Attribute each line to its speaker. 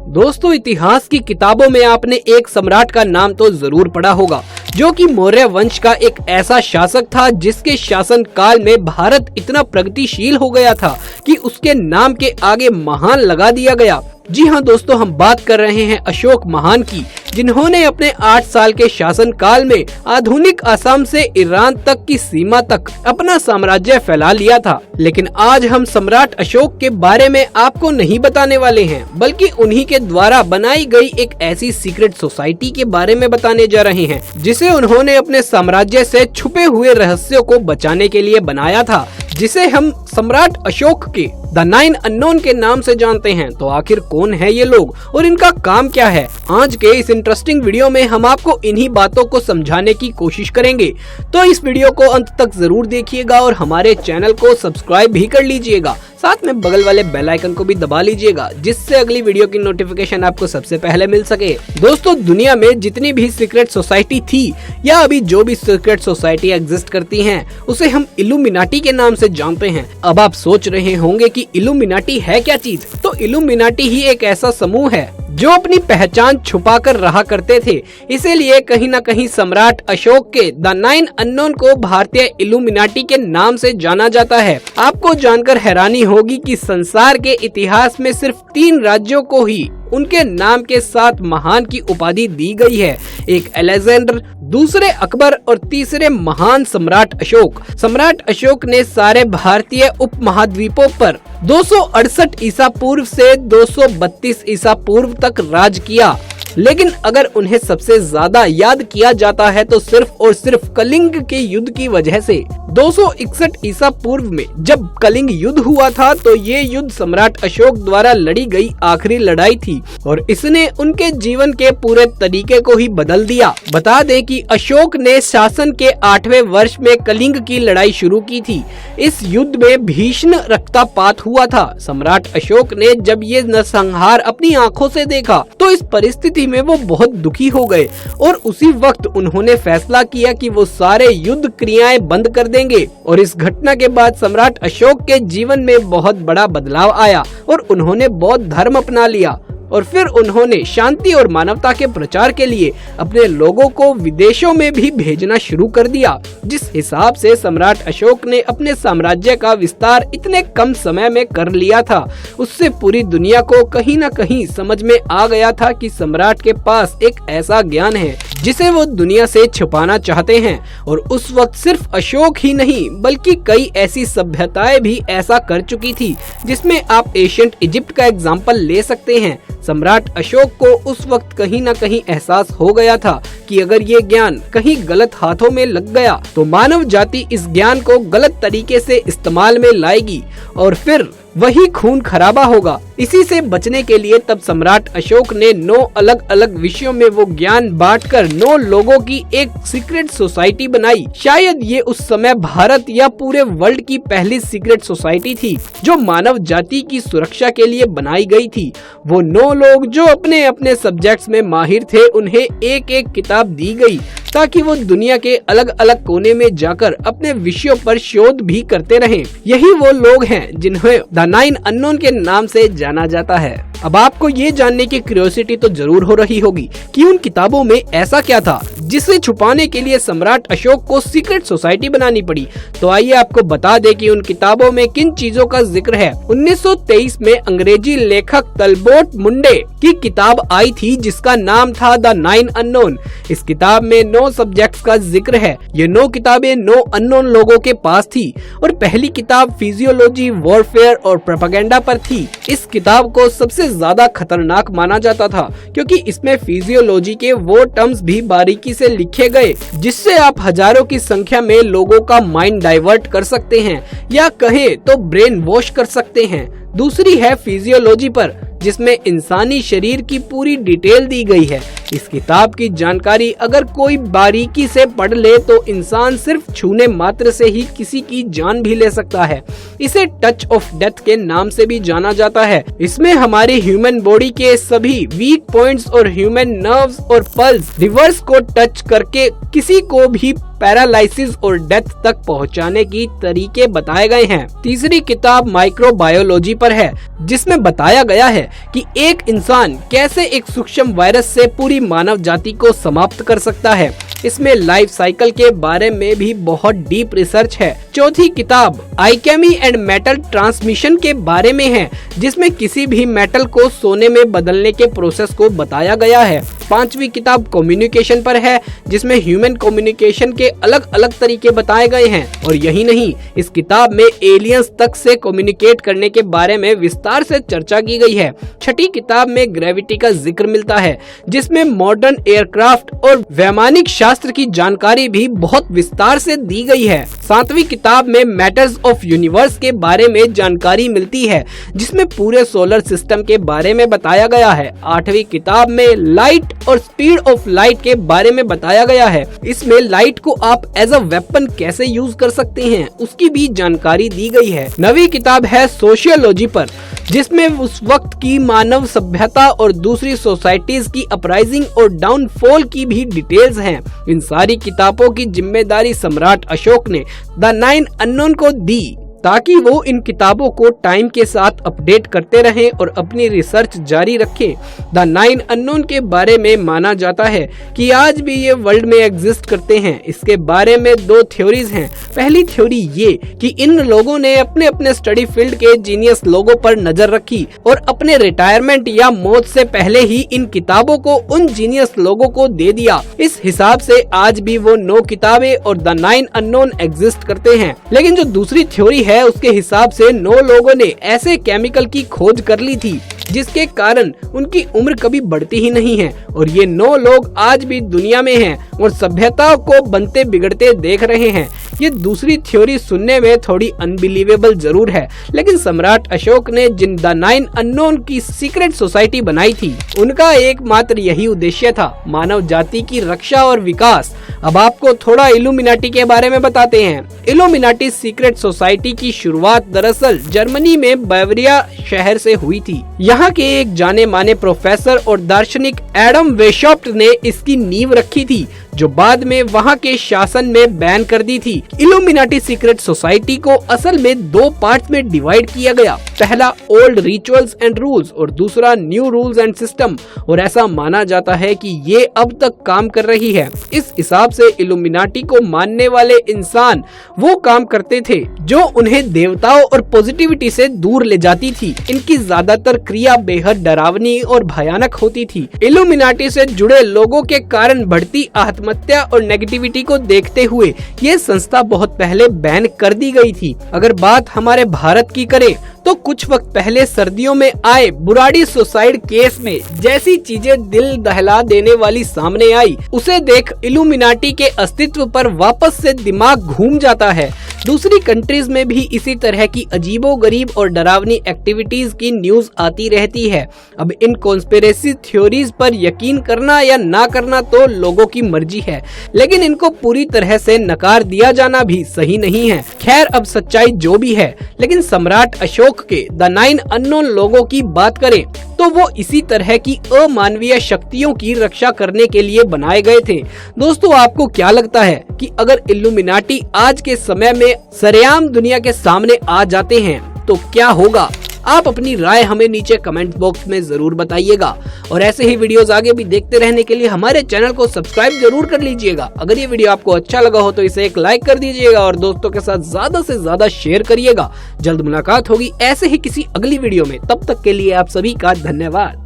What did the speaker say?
Speaker 1: दोस्तों, इतिहास की किताबों में आपने एक सम्राट का नाम तो जरूर पढ़ा होगा, जो कि मौर्य वंश का एक ऐसा शासक था जिसके शासन काल में भारत इतना प्रगतिशील हो गया था कि उसके नाम के आगे महान लगा दिया गया। जी हाँ दोस्तों, हम बात कर रहे हैं अशोक महान की, जिन्होंने अपने 8 साल के शासन काल में आधुनिक असम से ईरान तक की सीमा तक अपना साम्राज्य फैला लिया था। लेकिन आज हम सम्राट अशोक के बारे में आपको नहीं बताने वाले हैं, बल्कि उन्हीं के द्वारा बनाई गई एक ऐसी सीक्रेट सोसाइटी के बारे में बताने जा रहे हैं, जिसे उन्होंने अपने साम्राज्य से छुपे हुए रहस्यों को बचाने के लिए बनाया था, जिसे हम सम्राट अशोक के द 9 अननोन के नाम से जानते हैं। तो आखिर कौन है ये लोग और इनका काम क्या है? आज के इस इंटरेस्टिंग वीडियो में हम आपको इन्हीं बातों को समझाने की कोशिश करेंगे। तो इस वीडियो को अंत तक जरूर देखिएगा और हमारे चैनल को सब्सक्राइब भी कर लीजिएगा। साथ में बगल वाले बेल आइकन को भी दबा लीजिएगा, जिससे अगली वीडियो की नोटिफिकेशन आपको सबसे पहले मिल सके। दोस्तों, दुनिया में जितनी भी सीक्रेट सोसाइटी थी या अभी जो भी सीक्रेट सोसाइटी एग्जिस्ट करती हैं, उसे हम इल्यूमिनाटी के नाम से जानते हैं। अब आप सोच रहे होंगे कि इल्यूमिनाटी है क्या चीज? तो इल्यूमिनाटी ही एक ऐसा समूह है जो अपनी पहचान छुपा कर रहा करते थे। इसीलिए कहीं न कहीं सम्राट अशोक के द 9 अननोन को भारतीय इल्यूमिनाटी के नाम से जाना जाता है। आपको जानकर हैरानी होगी कि संसार के इतिहास में सिर्फ 3 राज्यों को ही उनके नाम के साथ महान की उपाधि दी गई है। एक अलेक्जेंडर, दूसरे अकबर और तीसरे महान सम्राट अशोक। सम्राट अशोक ने सारे भारतीय उपमहाद्वीपों पर 268 ईसा पूर्व से 232 ईसा पूर्व तक राज किया। लेकिन अगर उन्हें सबसे ज्यादा याद किया जाता है तो सिर्फ और सिर्फ कलिंग के युद्ध की वजह से। 261 ईसा पूर्व में जब कलिंग युद्ध हुआ था, तो ये युद्ध सम्राट अशोक द्वारा लड़ी गई आखिरी लड़ाई थी और इसने उनके जीवन के पूरे तरीके को ही बदल दिया। बता दें कि अशोक ने शासन के 8वें वर्ष में कलिंग की लड़ाई शुरू की थी। इस युद्ध में भीषण रक्तपात हुआ था। सम्राट अशोक ने जब ये नरसंहार अपनी आंखों से देखा तो इस परिस्थिति में वो बहुत दुखी हो गए और उसी वक्त उन्होंने फैसला किया कि वो सारे युद्ध क्रियाएं बंद कर देंगे। और इस घटना के बाद सम्राट अशोक के जीवन में बहुत बड़ा बदलाव आया और उन्होंने बौद्ध धर्म अपना लिया। और फिर उन्होंने शांति और मानवता के प्रचार के लिए अपने लोगों को विदेशों में भी भेजना शुरू कर दिया। जिस हिसाब से सम्राट अशोक ने अपने साम्राज्य का विस्तार इतने कम समय में कर लिया था, उससे पूरी दुनिया को कहीं न कहीं समझ में आ गया था कि सम्राट के पास एक ऐसा ज्ञान है जिसे वो दुनिया से छुपाना चाहते हैं। और उस वक्त सिर्फ अशोक ही नहीं, बल्कि कई ऐसी सभ्यताएं भी ऐसा कर चुकी थी, जिसमें आप एशियंट इजिप्ट का एग्जाम्पल ले सकते हैं। सम्राट अशोक को उस वक्त कहीं न कहीं एहसास हो गया था कि अगर ये ज्ञान कहीं गलत हाथों में लग गया तो मानव जाति इस ज्ञान को गलत तरीके से इस्तेमाल में लाएगी और फिर वही खून खराबा होगा। इसी से बचने के लिए तब सम्राट अशोक ने 9 अलग अलग विषयों में वो ज्ञान बांटकर 9 लोगों की एक सीक्रेट सोसाइटी बनाई। शायद ये उस समय भारत या पूरे वर्ल्ड की पहली सीक्रेट सोसाइटी थी जो मानव जाति की सुरक्षा के लिए बनाई गई थी। वो 9 लोग जो अपने अपने सब्जेक्ट्स में माहिर थे, उन्हें एक एक किताब दी गई ताकि वो दुनिया के अलग अलग कोने में जाकर अपने विषयों पर शोध भी करते रहें। यही वो लोग हैं जिन्हें द 9 अननोन के नाम से जाना जाता है। अब आपको ये जानने की क्यूरियोसिटी तो जरूर हो रही होगी कि उन किताबों में ऐसा क्या था जिसे छुपाने के लिए सम्राट अशोक को सीक्रेट सोसाइटी बनानी पड़ी। तो आइए आपको बता दें कि उन किताबों में किन चीजों का जिक्र है। 1923 में अंग्रेजी लेखक तलबोट मुंडे की किताब आई थी जिसका नाम था द 9 अननोन। इस किताब में 9 सब्जेक्ट्स का जिक्र है। ये 9 किताबें 9 अननोन लोगों के पास थी और पहली किताब फिजियोलॉजी, वॉरफेयर और प्रोपेगेंडा पर थी। इस किताब को सबसे ज्यादा खतरनाक माना जाता था क्योंकि इसमें फिजियोलॉजी के वो टर्म्स भी बारीकी से लिखे गए जिससे आप हजारों की संख्या में लोगों का माइंड डाइवर्ट कर सकते हैं या कहें तो ब्रेन वॉश कर सकते हैं। दूसरी है फिजियोलॉजी पर, जिसमें इंसानी शरीर की पूरी डिटेल दी गई है। इस किताब की जानकारी अगर कोई बारीकी से पढ़ ले तो इंसान सिर्फ छूने मात्र से ही किसी की जान भी ले सकता है। इसे टच ऑफ डेथ के नाम से भी जाना जाता है। इसमें हमारी ह्यूमन बॉडी के सभी वीक पॉइंट्स और ह्यूमन नर्व्स और पल्स रिवर्स को टच करके किसी को भी पैरालाइसिस और डेथ तक पहुंचाने की तरीके बताए गए हैं। तीसरी किताब माइक्रोबायोलॉजी पर है, जिसमें बताया गया है कि एक इंसान कैसे एक सूक्ष्म वायरस से पूरी मानव जाति को समाप्त कर सकता है। इसमें लाइफ साइकिल के बारे में भी बहुत डीप रिसर्च है। चौथी किताब आइकेमी एंड मेटल ट्रांसमिशन के बारे में है, जिसमें किसी भी मेटल को सोने में बदलने के प्रोसेस को बताया गया है। पांचवी किताब कम्युनिकेशन पर है, जिसमें ह्यूमन कम्युनिकेशन के अलग अलग तरीके बताए गए हैं। और यही नहीं, इस किताब में एलियंस तक से कम्युनिकेट करने के बारे में विस्तार से चर्चा की गई है। छठी किताब में ग्रेविटी का जिक्र मिलता है, जिसमें मॉडर्न एयरक्राफ्ट और वैमानिक शास्त्र की जानकारी भी बहुत विस्तार से दी गई है। सातवीं किताब में मैटर्स ऑफ यूनिवर्स के बारे में जानकारी मिलती है, जिसमें पूरे सोलर सिस्टम के बारे में बताया गया है। आठवीं किताब में लाइट और स्पीड ऑफ लाइट के बारे में बताया गया है। इसमें लाइट को आप एज अ वेपन कैसे यूज कर सकते हैं, उसकी भी जानकारी दी गई है। नवी किताब है सोशियोलॉजी पर, जिसमें उस वक्त की मानव सभ्यता और दूसरी सोसाइटीज की अपराइजिंग और डाउनफॉल की भी डिटेल्स हैं। इन सारी किताबों की जिम्मेदारी सम्राट अशोक ने द 9 अननोन को दी, ताकि वो इन किताबों को टाइम के साथ अपडेट करते रहें और अपनी रिसर्च जारी रखें। द 9 अननोन के बारे में माना जाता है कि आज भी ये वर्ल्ड में एग्जिस्ट करते हैं। इसके बारे में दो थ्योरीज हैं। पहली थ्योरी ये कि इन लोगों ने अपने अपने स्टडी फील्ड के जीनियस लोगों पर नजर रखी और अपने रिटायरमेंट या मौत से पहले ही इन किताबों को उन जीनियस लोगों को दे दिया। इस हिसाब से आज भी वो 9 किताबें और द 9 अननोन एग्जिस्ट करते हैं। लेकिन जो दूसरी थ्योरी है, उसके हिसाब से 9 लोगों ने ऐसे केमिकल की खोज कर ली थी जिसके कारण उनकी उम्र कभी बढ़ती ही नहीं है, और ये 9 लोग आज भी दुनिया में हैं और सभ्यता को बनते बिगड़ते देख रहे हैं। ये दूसरी थ्योरी सुनने में थोड़ी अनबिलीवेबल जरूर है, लेकिन सम्राट अशोक ने जिन द 9 अननोन की सीक्रेट सोसाइटी बनाई थी, उनका एकमात्र यही उद्देश्य था, मानव जाति की रक्षा और विकास। अब आपको थोड़ा इल्यूमिनाटी के बारे में बताते हैं। इल्यूमिनाटी सीक्रेट सोसाइटी की शुरुआत दरअसल जर्मनी में बावरिया शहर से हुई थी। यहाँ के एक जाने माने प्रोफेसर और दार्शनिक एडम वेशॉप्ट ने इसकी नींव रखी थी, जो बाद में वहाँ के शासन में बैन कर दी थी। इल्यूमिनाटी सीक्रेट सोसाइटी को असल में 2 पार्ट्स में डिवाइड किया गया। पहला ओल्ड रिचुअल्स एंड रूल्स और दूसरा न्यू रूल्स एंड सिस्टम, और ऐसा माना जाता है कि ये अब तक काम कर रही है। इस हिसाब से इल्यूमिनाटी को मानने वाले इंसान वो काम करते थे जो उन्हें देवताओं और पॉजिटिविटी से दूर ले जाती थी। इनकी ज्यादातर क्रिया बेहद डरावनी और भयानक होती थी। इल्यूमिनाटी से जुड़े लोगों के कारण बढ़ती आत्महत्या और नेगेटिविटी को देखते हुए ये संस्था बहुत पहले बैन कर दी गई थी। अगर बात हमारे भारत की करें तो कुछ वक्त पहले सर्दियों में आए बुराड़ी सुसाइड केस में जैसी चीजें दिल दहला देने वाली सामने आई, उसे देख इल्यूमिनाटी के अस्तित्व पर वापस से दिमाग घूम जाता है। दूसरी कंट्रीज में भी इसी तरह की अजीबोगरीब और डरावनी एक्टिविटीज की न्यूज आती रहती है। अब इन कॉन्स्पिरेसी थ्योरीज पर यकीन करना या ना करना तो लोगों की मर्जी है, लेकिन इनको पूरी तरह से नकार दिया जाना भी सही नहीं है। खैर, अब सच्चाई जो भी है, लेकिन सम्राट अशोक के द 9 अननोन लोगों की बात करें तो वो इसी तरह की अमानवीय शक्तियों की रक्षा करने के लिए बनाए गए थे। दोस्तों, आपको क्या लगता है कि अगर इल्यूमिनाटी आज के समय में सरेआम दुनिया के सामने आ जाते हैं तो क्या होगा? आप अपनी राय हमें नीचे कमेंट बॉक्स में जरूर बताइएगा, और ऐसे ही वीडियोस आगे भी देखते रहने के लिए हमारे चैनल को सब्सक्राइब जरूर कर लीजिएगा। अगर ये वीडियो आपको अच्छा लगा हो तो इसे एक लाइक कर दीजिएगा और दोस्तों के साथ ज्यादा से ज्यादा शेयर करिएगा। जल्द मुलाकात होगी ऐसे ही किसी अगली वीडियो में, तब तक के लिए आप सभी का धन्यवाद।